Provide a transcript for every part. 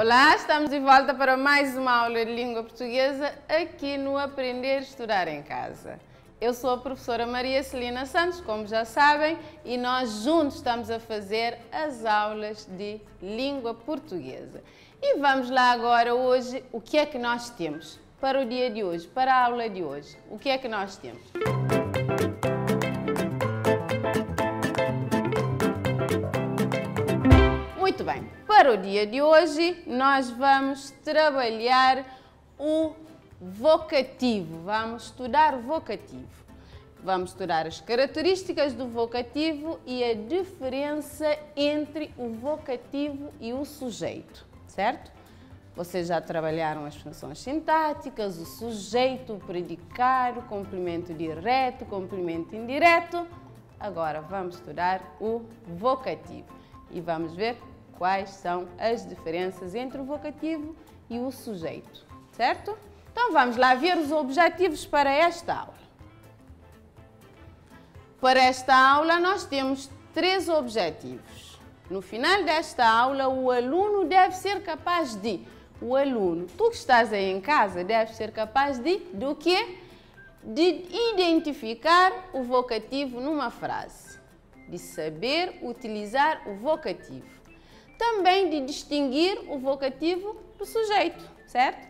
Olá, estamos de volta para mais uma aula de língua portuguesa aqui no Aprender a Estudar em Casa. Eu sou a professora Maria Celina Santos, como já sabem, e nós juntos estamos a fazer as aulas de língua portuguesa. E vamos lá agora hoje, o que é que nós temos para o dia de hoje, para a aula de hoje? O que é que nós temos? Muito bem, para o dia de hoje nós vamos trabalhar o vocativo, vamos estudar o vocativo. Vamos estudar as características do vocativo e a diferença entre o vocativo e o sujeito, certo? Vocês já trabalharam as funções sintáticas, o sujeito, o predicado, o complemento direto, o complemento indireto. Agora vamos estudar o vocativo e vamos ver quais são as diferenças entre o vocativo e o sujeito, certo? Então vamos lá ver os objetivos para esta aula. Para esta aula nós temos 3 objetivos. No final desta aula o aluno deve ser capaz de, tu que estás aí em casa, deve ser capaz do quê? De identificar o vocativo numa frase, de saber utilizar o vocativo. Também de distinguir o vocativo do sujeito, certo?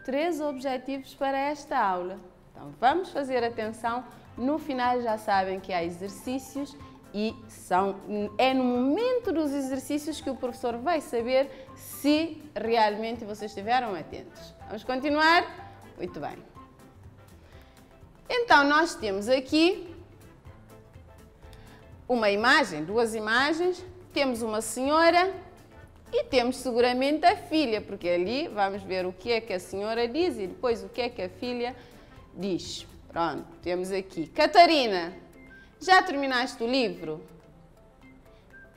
3 objetivos para esta aula. Então vamos fazer atenção, no final já sabem que há exercícios e é no momento dos exercícios que o professor vai saber se realmente vocês estiveram atentos. Vamos continuar? Muito bem. Então nós temos aqui uma imagem, 2 imagens, temos uma senhora e temos seguramente a filha, porque ali vamos ver o que é que a senhora diz e depois o que é que a filha diz. Pronto, temos aqui. Catarina, já terminaste o livro?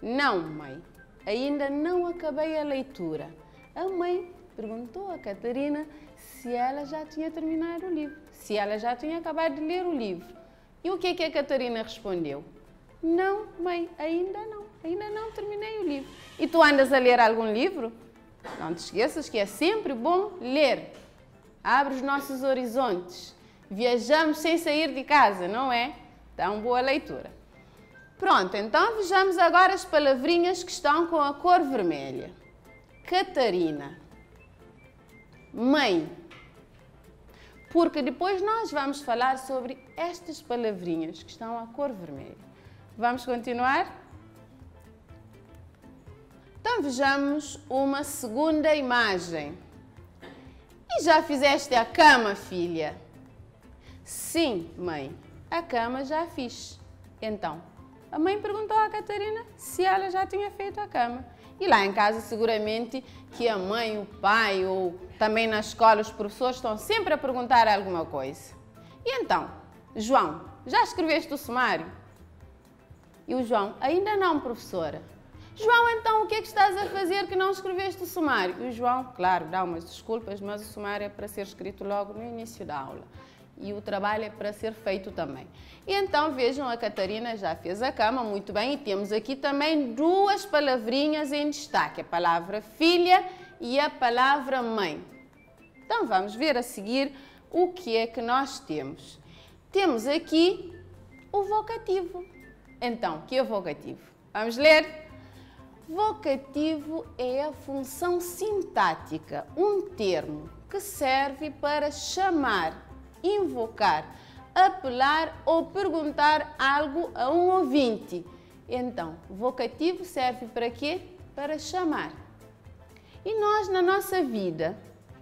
Não, mãe, ainda não acabei a leitura. A mãe perguntou a Catarina se ela já tinha terminado o livro, se ela já tinha acabado de ler o livro. E o que é que a Catarina respondeu? Não, mãe, ainda não terminei o livro. E tu andas a ler algum livro? Não te esqueças que é sempre bom ler. Abre os nossos horizontes. Viajamos sem sair de casa, não é? Então, boa leitura. Pronto, então vejamos agora as palavrinhas que estão com a cor vermelha. Catarina. Mãe. Porque depois nós vamos falar sobre estas palavrinhas que estão à cor vermelha. Vamos continuar? Então vejamos uma segunda imagem. E já fizeste a cama, filha? Sim, mãe, a cama já fiz. Então, a mãe perguntou à Catarina se ela já tinha feito a cama. E lá em casa seguramente que a mãe, o pai ou também na escola os professores estão sempre a perguntar alguma coisa. E então, João, já escreveste o sumário? E o João, ainda não, professora. João, então o que é que estás a fazer que não escreveste o sumário? E o João, claro, dá umas desculpas, mas o sumário é para ser escrito logo no início da aula. E o trabalho é para ser feito também. E então, vejam, a Catarina já fez a cama, muito bem, e temos aqui também 2 palavrinhas em destaque, a palavra filha e a palavra mãe. Então, vamos ver a seguir o que é que nós temos. Temos aqui o vocativo. Então, o que é o vocativo? Vamos ler? Vocativo é a função sintática, um termo que serve para chamar, invocar, apelar ou perguntar algo a um ouvinte. Então, vocativo serve para quê? Para chamar. E nós, na nossa vida,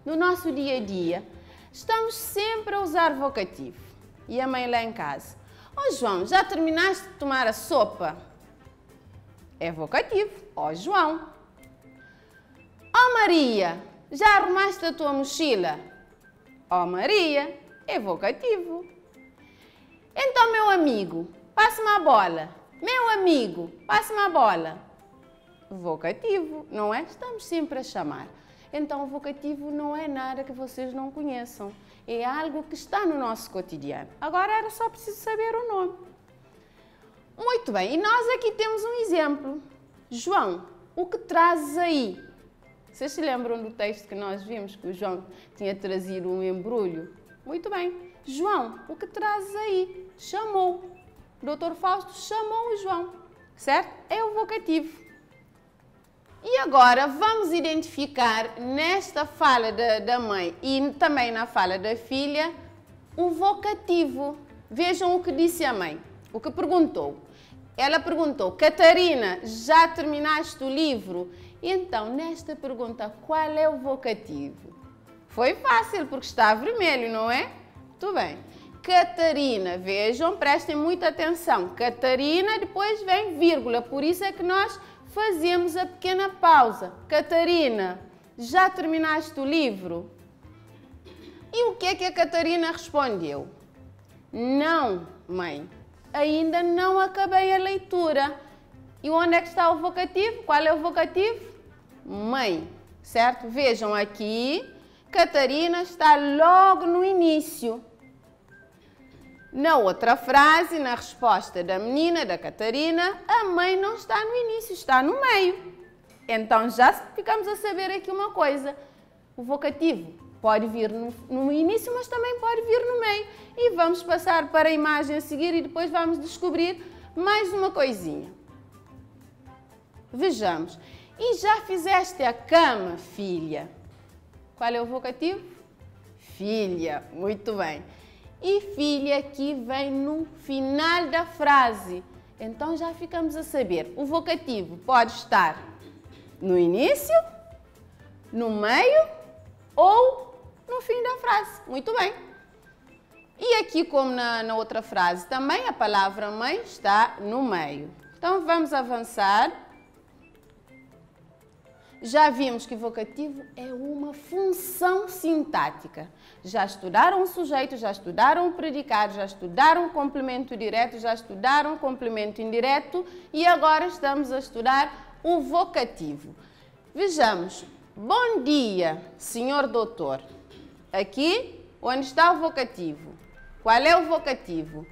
no nosso dia a dia, estamos sempre a usar vocativo. E a mãe lá em casa: ó João, já terminaste de tomar a sopa? É vocativo. Ó João. Ó Maria, já arrumaste a tua mochila? Ó Maria, é vocativo. Então, meu amigo, passe-me a bola. Meu amigo, passe-me a bola. Vocativo, não é? Estamos sempre a chamar. Então, o vocativo não é nada que vocês não conheçam. É algo que está no nosso cotidiano. Agora era só preciso saber o nome. Muito bem, e nós aqui temos um exemplo. João, o que trazes aí? Vocês se lembram do texto que nós vimos, que o João tinha trazido um embrulho? Muito bem. João, o que trazes aí? Chamou. O Dr. Fausto chamou o João, certo? É o vocativo. E agora vamos identificar nesta fala da mãe e também na fala da filha o vocativo. Vejam o que disse a mãe, o que perguntou. Ela perguntou: Catarina, já terminaste o livro? E então, nesta pergunta, qual é o vocativo? Foi fácil, porque está vermelho, não é? Muito bem. Catarina, vejam, prestem muita atenção. Catarina, depois vem vírgula, por isso é que nós fazemos a pequena pausa. Catarina, já terminaste o livro? E o que é que a Catarina respondeu? Não, mãe, ainda não acabei a leitura. E onde é que está o vocativo? Qual é o vocativo? Mãe, certo? Vejam aqui, Catarina está logo no início. Na outra frase, na resposta da menina, da Catarina, a mãe não está no início, está no meio. Então já ficamos a saber aqui uma coisa. O vocativo pode vir no início, mas também pode vir no meio. E vamos passar para a imagem a seguir e depois vamos descobrir mais uma coisinha. Vejamos. E já fizeste a cama, filha? Qual é o vocativo? Filha, muito bem. E filha aqui vem no final da frase. Então já ficamos a saber. O vocativo pode estar no início, no meio ou no fim da frase. Muito bem. E aqui, como na outra frase, também a palavra mãe está no meio. Então vamos avançar. Já vimos que vocativo é uma função sintática. Já estudaram o sujeito, já estudaram o predicado, já estudaram o complemento direto, já estudaram o complemento indireto e agora estamos a estudar o vocativo. Vejamos. Bom dia, senhor doutor. Aqui, onde está o vocativo? Qual é o vocativo?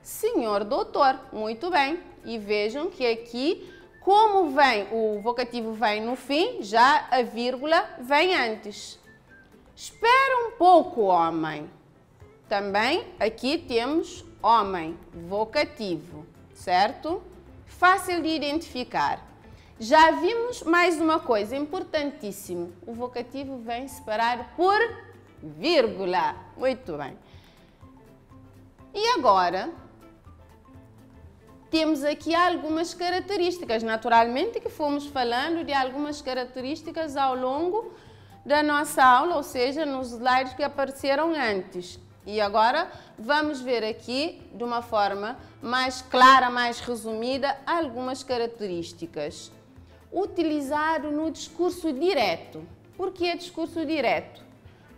Senhor doutor. Muito bem. E vejam que aqui, como vem, o vocativo vem no fim, já a vírgula vem antes. Espera um pouco, homem. Também aqui temos homem, vocativo, certo? Fácil de identificar. Já vimos mais uma coisa importantíssima. O vocativo vem separado por vírgula. Muito bem. E agora temos aqui algumas características, naturalmente que fomos falando de algumas características ao longo da nossa aula, ou seja, nos slides que apareceram antes. E agora vamos ver aqui, de uma forma mais clara, mais resumida, algumas características. Utilizado no discurso direto. Por que discurso direto?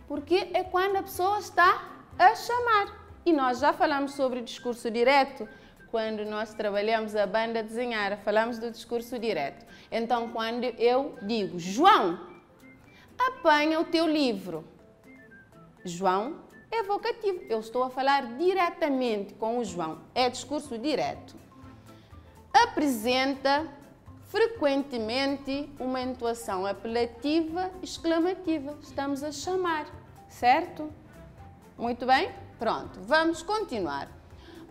Porque é quando a pessoa está a chamar. E nós já falamos sobre discurso direto quando nós trabalhamos a banda desenhada, falamos do discurso direto. Então, quando eu digo, João, apanha o teu livro. João é vocativo. Eu estou a falar diretamente com o João. É discurso direto. Apresenta frequentemente uma entoação apelativa, exclamativa. Estamos a chamar, certo? Muito bem? Pronto, vamos continuar.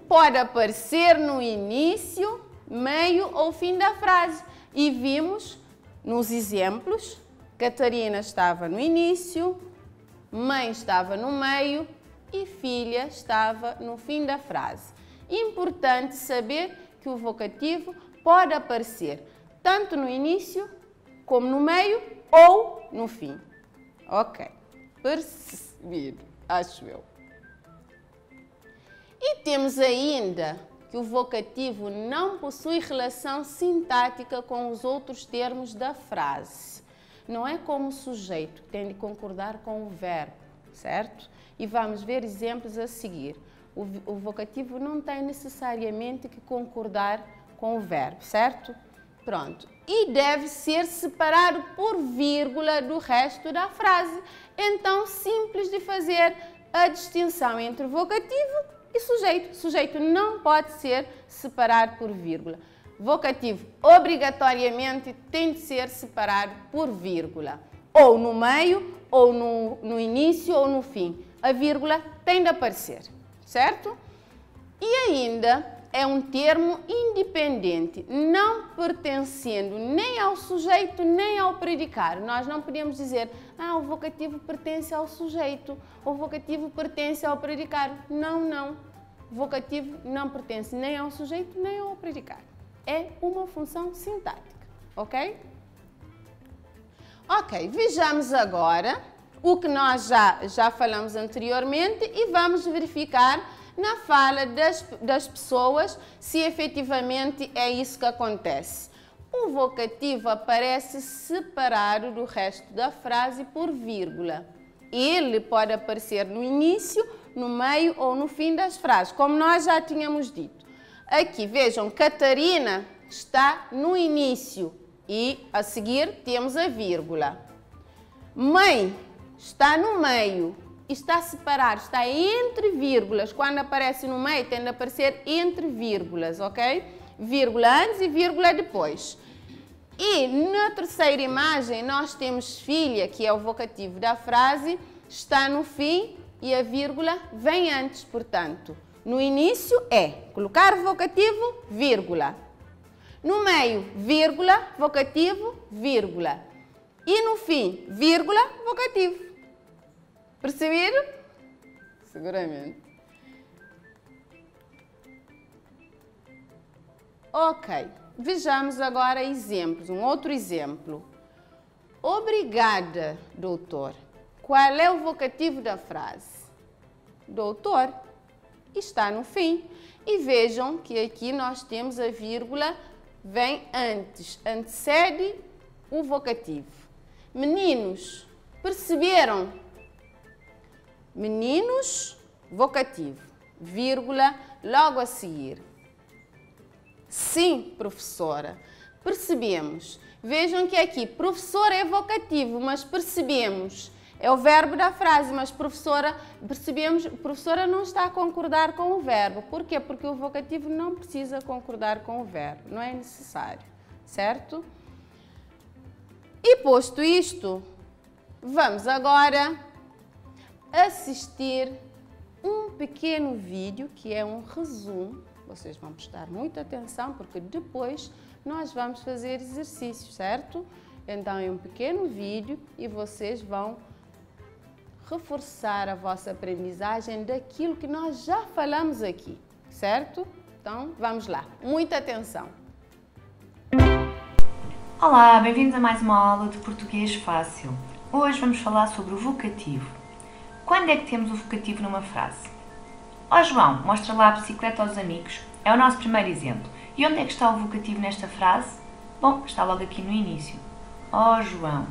Pode aparecer no início, meio ou fim da frase. E vimos nos exemplos, Catarina estava no início, mãe estava no meio e filha estava no fim da frase. Importante saber que o vocativo pode aparecer tanto no início, como no meio ou no fim. Ok, percebido, acho eu. E temos ainda que o vocativo não possui relação sintática com os outros termos da frase. Não é como o sujeito, tem de concordar com o verbo, certo? E vamos ver exemplos a seguir. O vocativo não tem necessariamente que concordar com o verbo, certo? Pronto. E deve ser separado por vírgula do resto da frase. Então, simples de fazer a distinção entre vocativo e sujeito. Sujeito não pode ser separado por vírgula. Vocativo, obrigatoriamente, tem de ser separado por vírgula. ou no meio, ou no início, ou no fim. A vírgula tem de aparecer, certo? E ainda é um termo independente, não pertencendo nem ao sujeito nem ao predicado. Nós não podemos dizer, o vocativo pertence ao sujeito, o vocativo pertence ao predicado. Não, não. O vocativo não pertence nem ao sujeito nem ao predicado. É uma função sintática, ok? Ok, vejamos agora o que nós já falamos anteriormente e vamos verificar na fala das pessoas se efetivamente é isso que acontece. O vocativo aparece separado do resto da frase por vírgula. Ele pode aparecer no início, no meio ou no fim das frases, como nós já tínhamos dito. Aqui, vejam, Catarina está no início e a seguir temos a vírgula. Mãe está no meio. Está separado, está entre vírgulas. Quando aparece no meio, tem de aparecer entre vírgulas, ok? Vírgula antes e vírgula depois. E na terceira imagem, nós temos filha, que é o vocativo da frase, está no fim e a vírgula vem antes, portanto. No início é colocar o vocativo, vírgula. No meio, vírgula, vocativo, vírgula. E no fim, vírgula, vocativo. Perceberam? Seguramente. Ok, vejamos agora exemplos. Um outro exemplo. Obrigada, doutor. Qual é o vocativo da frase? Doutor. Está no fim. E vejam que aqui nós temos a vírgula, vem antes, antecede o vocativo. Meninos, perceberam? Meninos, vocativo, vírgula, logo a seguir. Sim, professora. Percebemos. Vejam que aqui, professora é vocativo, mas percebemos. É o verbo da frase, mas professora, percebemos, professora não está a concordar com o verbo. Por quê? Porque o vocativo não precisa concordar com o verbo, não é necessário, certo? E posto isto, vamos agora assistir um pequeno vídeo que é um resumo. Vocês vão prestar muita atenção porque depois nós vamos fazer exercícios, certo? Então é um pequeno vídeo e vocês vão reforçar a vossa aprendizagem daquilo que nós já falamos aqui, certo? Então vamos lá, muita atenção! Olá, bem-vindos a mais uma aula de português fácil. Hoje vamos falar sobre o vocativo. Quando é que temos o vocativo numa frase? Ó João, mostra lá a bicicleta aos amigos. É o nosso primeiro exemplo. E onde é que está o vocativo nesta frase? Bom, está logo aqui no início. Ó João.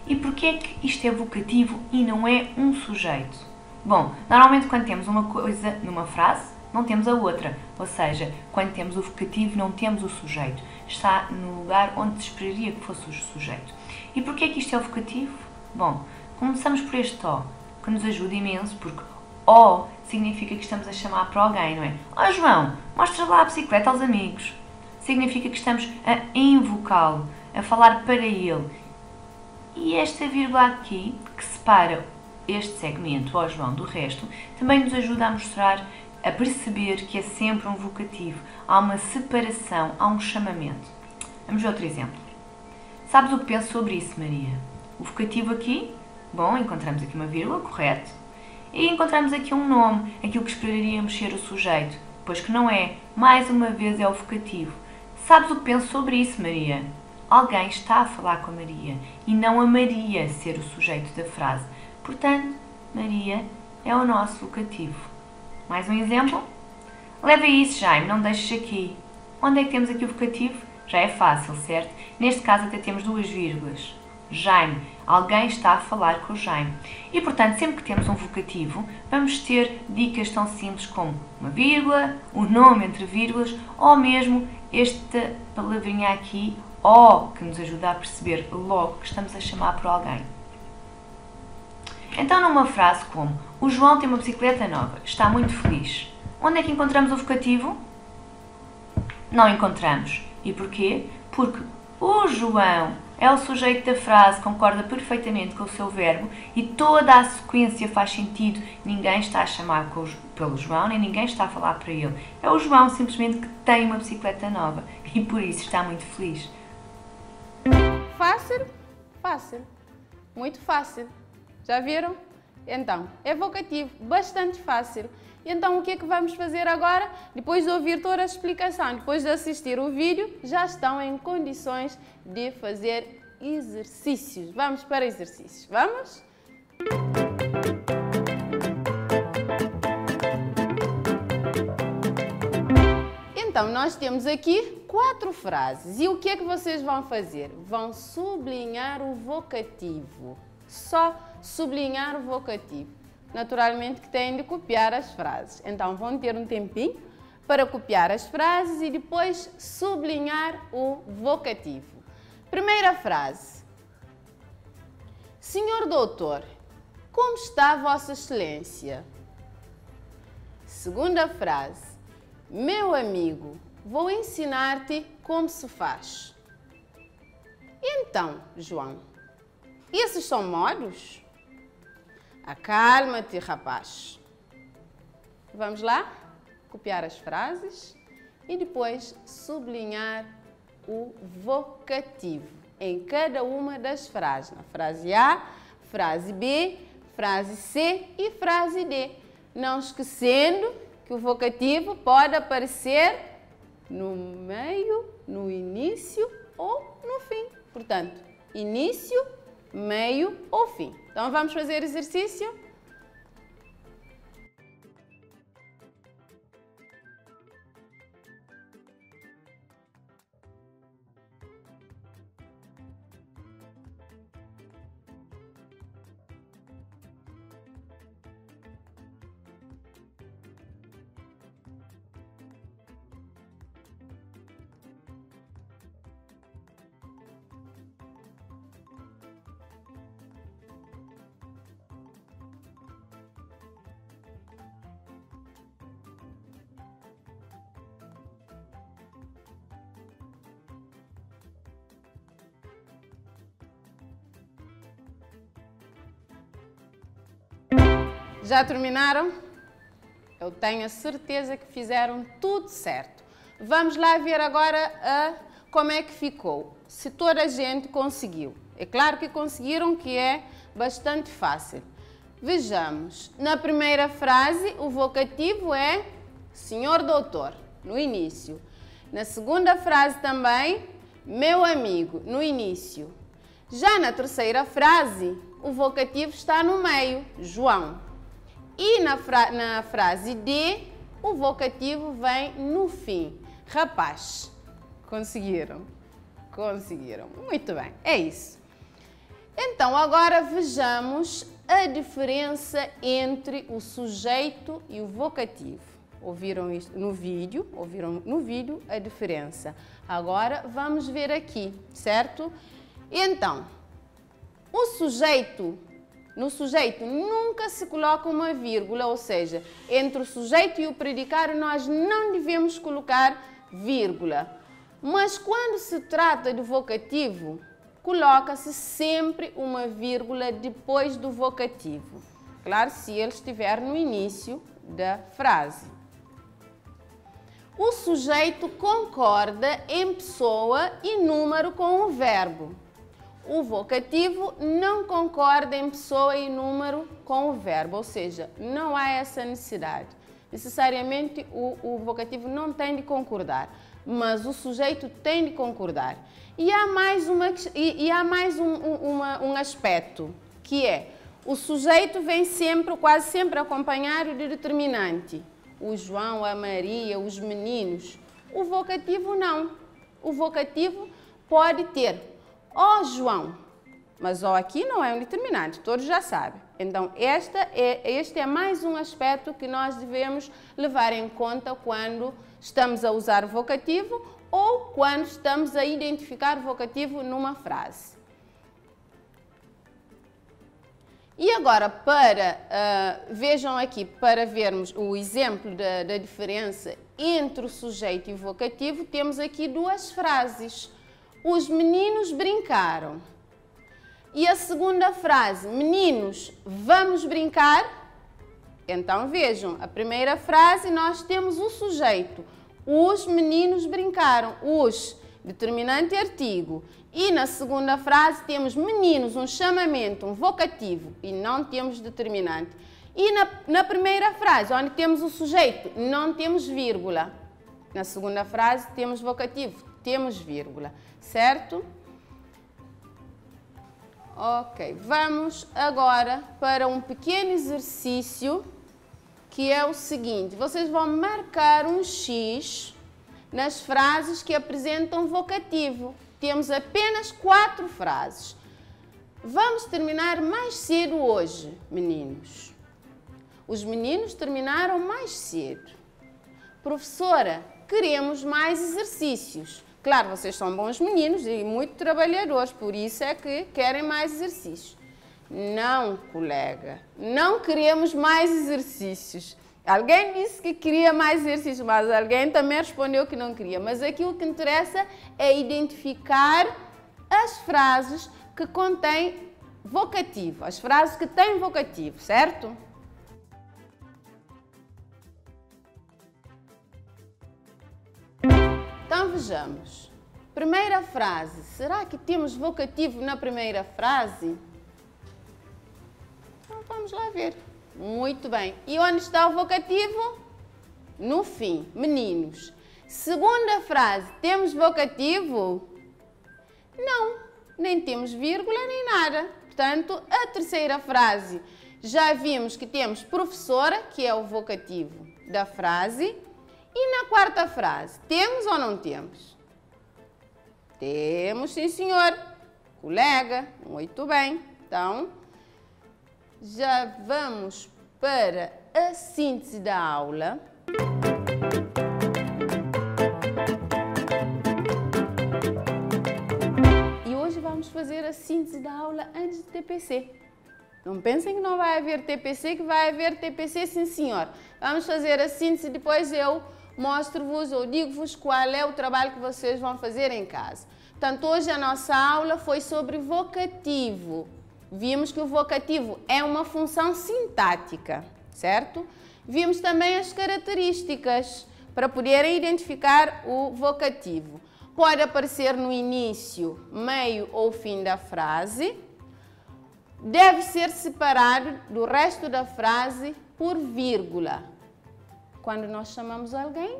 E porquê é que isto é vocativo e não é um sujeito? Bom, normalmente quando temos uma coisa numa frase, não temos a outra. Ou seja, quando temos o vocativo, não temos o sujeito. Está no lugar onde se esperaria que fosse o sujeito. E porquê é que isto é o vocativo? Bom, começamos por este ó, que nos ajuda imenso, porque ó significa que estamos a chamar para alguém, não é? Ó João, mostra lá a bicicleta aos amigos. Significa que estamos a invocá-lo, a falar para ele. E esta vírgula aqui, que separa este segmento, ó João, do resto, também nos ajuda a mostrar, a perceber que é sempre um vocativo. Há uma separação, há um chamamento. Vamos ver outro exemplo. Sabes o que penso sobre isso, Maria? O vocativo aqui, bom, encontramos aqui uma vírgula, correto. E encontramos aqui um nome, aquilo que esperaríamos ser o sujeito, pois que não é. Mais uma vez é o vocativo. Sabes o que penso sobre isso, Maria? Alguém está a falar com a Maria e não a Maria ser o sujeito da frase. Portanto, Maria é o nosso vocativo. Mais um exemplo? Leva isso, Jaime, não deixes aqui. Onde é que temos aqui o vocativo? Já é fácil, certo? Neste caso até temos duas vírgulas. Jaime, alguém está a falar com o Jaime. E, portanto, sempre que temos um vocativo, vamos ter dicas tão simples como uma vírgula, o nome entre vírgulas, ou mesmo esta palavrinha aqui, ó, que nos ajuda a perceber logo que estamos a chamar por alguém. Então, numa frase como o João tem uma bicicleta nova, está muito feliz. Onde é que encontramos o vocativo? Não encontramos. E porquê? Porque o João É o sujeito da frase, concorda perfeitamente com o seu verbo e toda a sequência faz sentido. Ninguém está a chamar pelo João, nem ninguém está a falar para ele. É o João simplesmente que tem uma bicicleta nova e por isso está muito feliz. Fácil? Fácil. Muito fácil. Já viram? Então, é vocativo, bastante fácil. Então, o que é que vamos fazer agora? Depois de ouvir toda a explicação, depois de assistir o vídeo, já estão em condições de fazer exercícios. Vamos para exercícios. Vamos? Então, nós temos aqui 4 frases. E o que é que vocês vão fazer? Vão sublinhar o vocativo. Só sublinhar o vocativo. Naturalmente que têm de copiar as frases. Então, vão ter um tempinho para copiar as frases e depois sublinhar o vocativo. Primeira frase. Senhor doutor, como está Vossa Excelência? Segunda frase. Meu amigo, vou ensinar-te como se faz. Então, João, esses são modos? Acalma-te, rapaz. Vamos lá? Copiar as frases e depois sublinhar o vocativo em cada uma das frases. Na frase A, frase B, frase C e frase D. Não esquecendo que o vocativo pode aparecer no meio, no início ou no fim. Portanto, início, meio ou fim. Então, vamos fazer exercício? Já terminaram? Eu tenho a certeza que fizeram tudo certo. Vamos lá ver agora como é que ficou. Se toda a gente conseguiu. É claro que conseguiram, que é bastante fácil. Vejamos. Na primeira frase, o vocativo é senhor doutor, no início. Na segunda frase também, meu amigo, no início. Já na terceira frase, o vocativo está no meio, João. E na frase D, o vocativo vem no fim, rapaz. Conseguiram? Conseguiram. Muito bem, é isso. Então, agora vejamos a diferença entre o sujeito e o vocativo. Ouviram isto no vídeo? Ouviram no vídeo a diferença. Agora, vamos ver aqui, certo? Então, o sujeito... No sujeito nunca se coloca uma vírgula, ou seja, entre o sujeito e o predicado nós não devemos colocar vírgula. Mas quando se trata de vocativo, coloca-se sempre uma vírgula depois do vocativo. Claro, se ele estiver no início da frase. O sujeito concorda em pessoa e número com o verbo. O vocativo não concorda em pessoa e número com o verbo, ou seja, não há essa necessidade. Necessariamente o vocativo não tem de concordar, mas o sujeito tem de concordar. E há mais, um aspecto, que é o sujeito vem sempre, quase sempre acompanhado de determinante. O João, a Maria, os meninos. O vocativo não. O vocativo pode ter ó João, mas ó aqui não é um determinante, todos já sabem. Então, este é mais um aspecto que nós devemos levar em conta quando estamos a usar o vocativo ou quando estamos a identificar o vocativo numa frase. E agora, vejam aqui, para vermos o exemplo da diferença entre o sujeito e o vocativo, temos aqui duas frases. os meninos brincaram. E a segunda frase, meninos, vamos brincar? Então vejam, a primeira frase nós temos o sujeito. Os meninos brincaram. Os, determinante artigo. E na segunda frase temos meninos, um chamamento, um vocativo. E não temos determinante. E na primeira frase, onde temos o sujeito, não temos vírgula. Na segunda frase temos vocativo, temos vírgula. Certo? Ok, vamos agora para um pequeno exercício que é o seguinte. Vocês vão marcar um X nas frases que apresentam vocativo. Temos apenas 4 frases. Vamos terminar mais cedo hoje, meninos. Os meninos terminaram mais cedo. Professora, queremos mais exercícios. Claro, vocês são bons meninos e muito trabalhadores, por isso é que querem mais exercícios. Não, colega, não queremos mais exercícios. Alguém disse que queria mais exercícios, mas alguém também respondeu que não queria. Mas aquilo que interessa é identificar as frases que contêm vocativo, as frases que têm vocativo, certo? Então vejamos. Primeira frase. Será que temos vocativo na primeira frase? Então vamos lá ver. Muito bem. E onde está o vocativo? No fim. Meninos. Segunda frase. Temos vocativo? Não. Nem temos vírgula nem nada. Portanto, a terceira frase. Já vimos que temos professora, que é o vocativo da frase. E na quarta frase, temos ou não temos? Temos, sim senhor. Colega, muito bem. Então, já vamos para a síntese da aula. E hoje vamos fazer a síntese da aula antes de TPC. Não pensem que não vai haver TPC, que vai haver TPC, sim senhor. Vamos fazer a síntese e depois eu mostro-vos ou digo-vos qual é o trabalho que vocês vão fazer em casa. Portanto, hoje a nossa aula foi sobre vocativo. Vimos que o vocativo é uma função sintática, certo? Vimos também as características para poderem identificar o vocativo. Pode aparecer no início, meio ou fim da frase. Deve ser separado do resto da frase por vírgula. Quando nós chamamos alguém,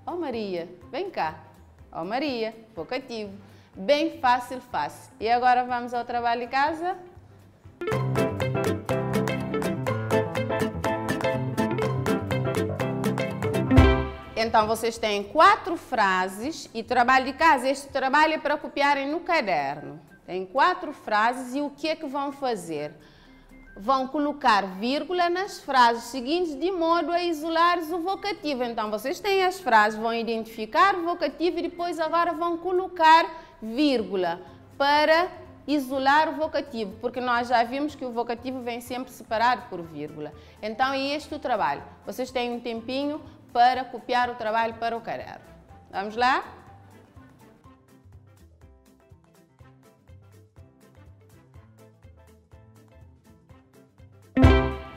ó Maria, vem cá. Ó Maria, vocativo. Bem fácil, fácil. E agora vamos ao trabalho de casa? Então, vocês têm 4 frases e trabalho de casa. Este trabalho é para copiarem no caderno. Tem 4 frases e o que é que vão fazer? Vão colocar vírgula nas frases seguintes de modo a isolar o vocativo. Então, vocês têm as frases, vão identificar o vocativo e depois agora vão colocar vírgula para isolar o vocativo, porque nós já vimos que o vocativo vem sempre separado por vírgula. Então, é este o trabalho. Vocês têm um tempinho para copiar o trabalho para o caderno. Vamos lá?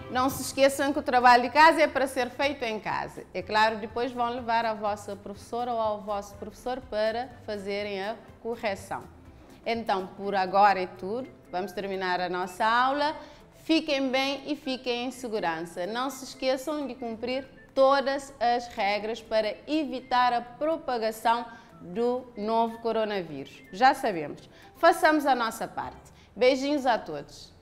Não se esqueçam que o trabalho de casa é para ser feito em casa. É claro, depois vão levar a vossa professora ou ao vosso professor para fazerem a correção. Então, por agora é tudo. Vamos terminar a nossa aula. Fiquem bem e fiquem em segurança. Não se esqueçam de cumprir todas as regras para evitar a propagação do novo coronavírus. Já sabemos. Façamos a nossa parte. Beijinhos a todos.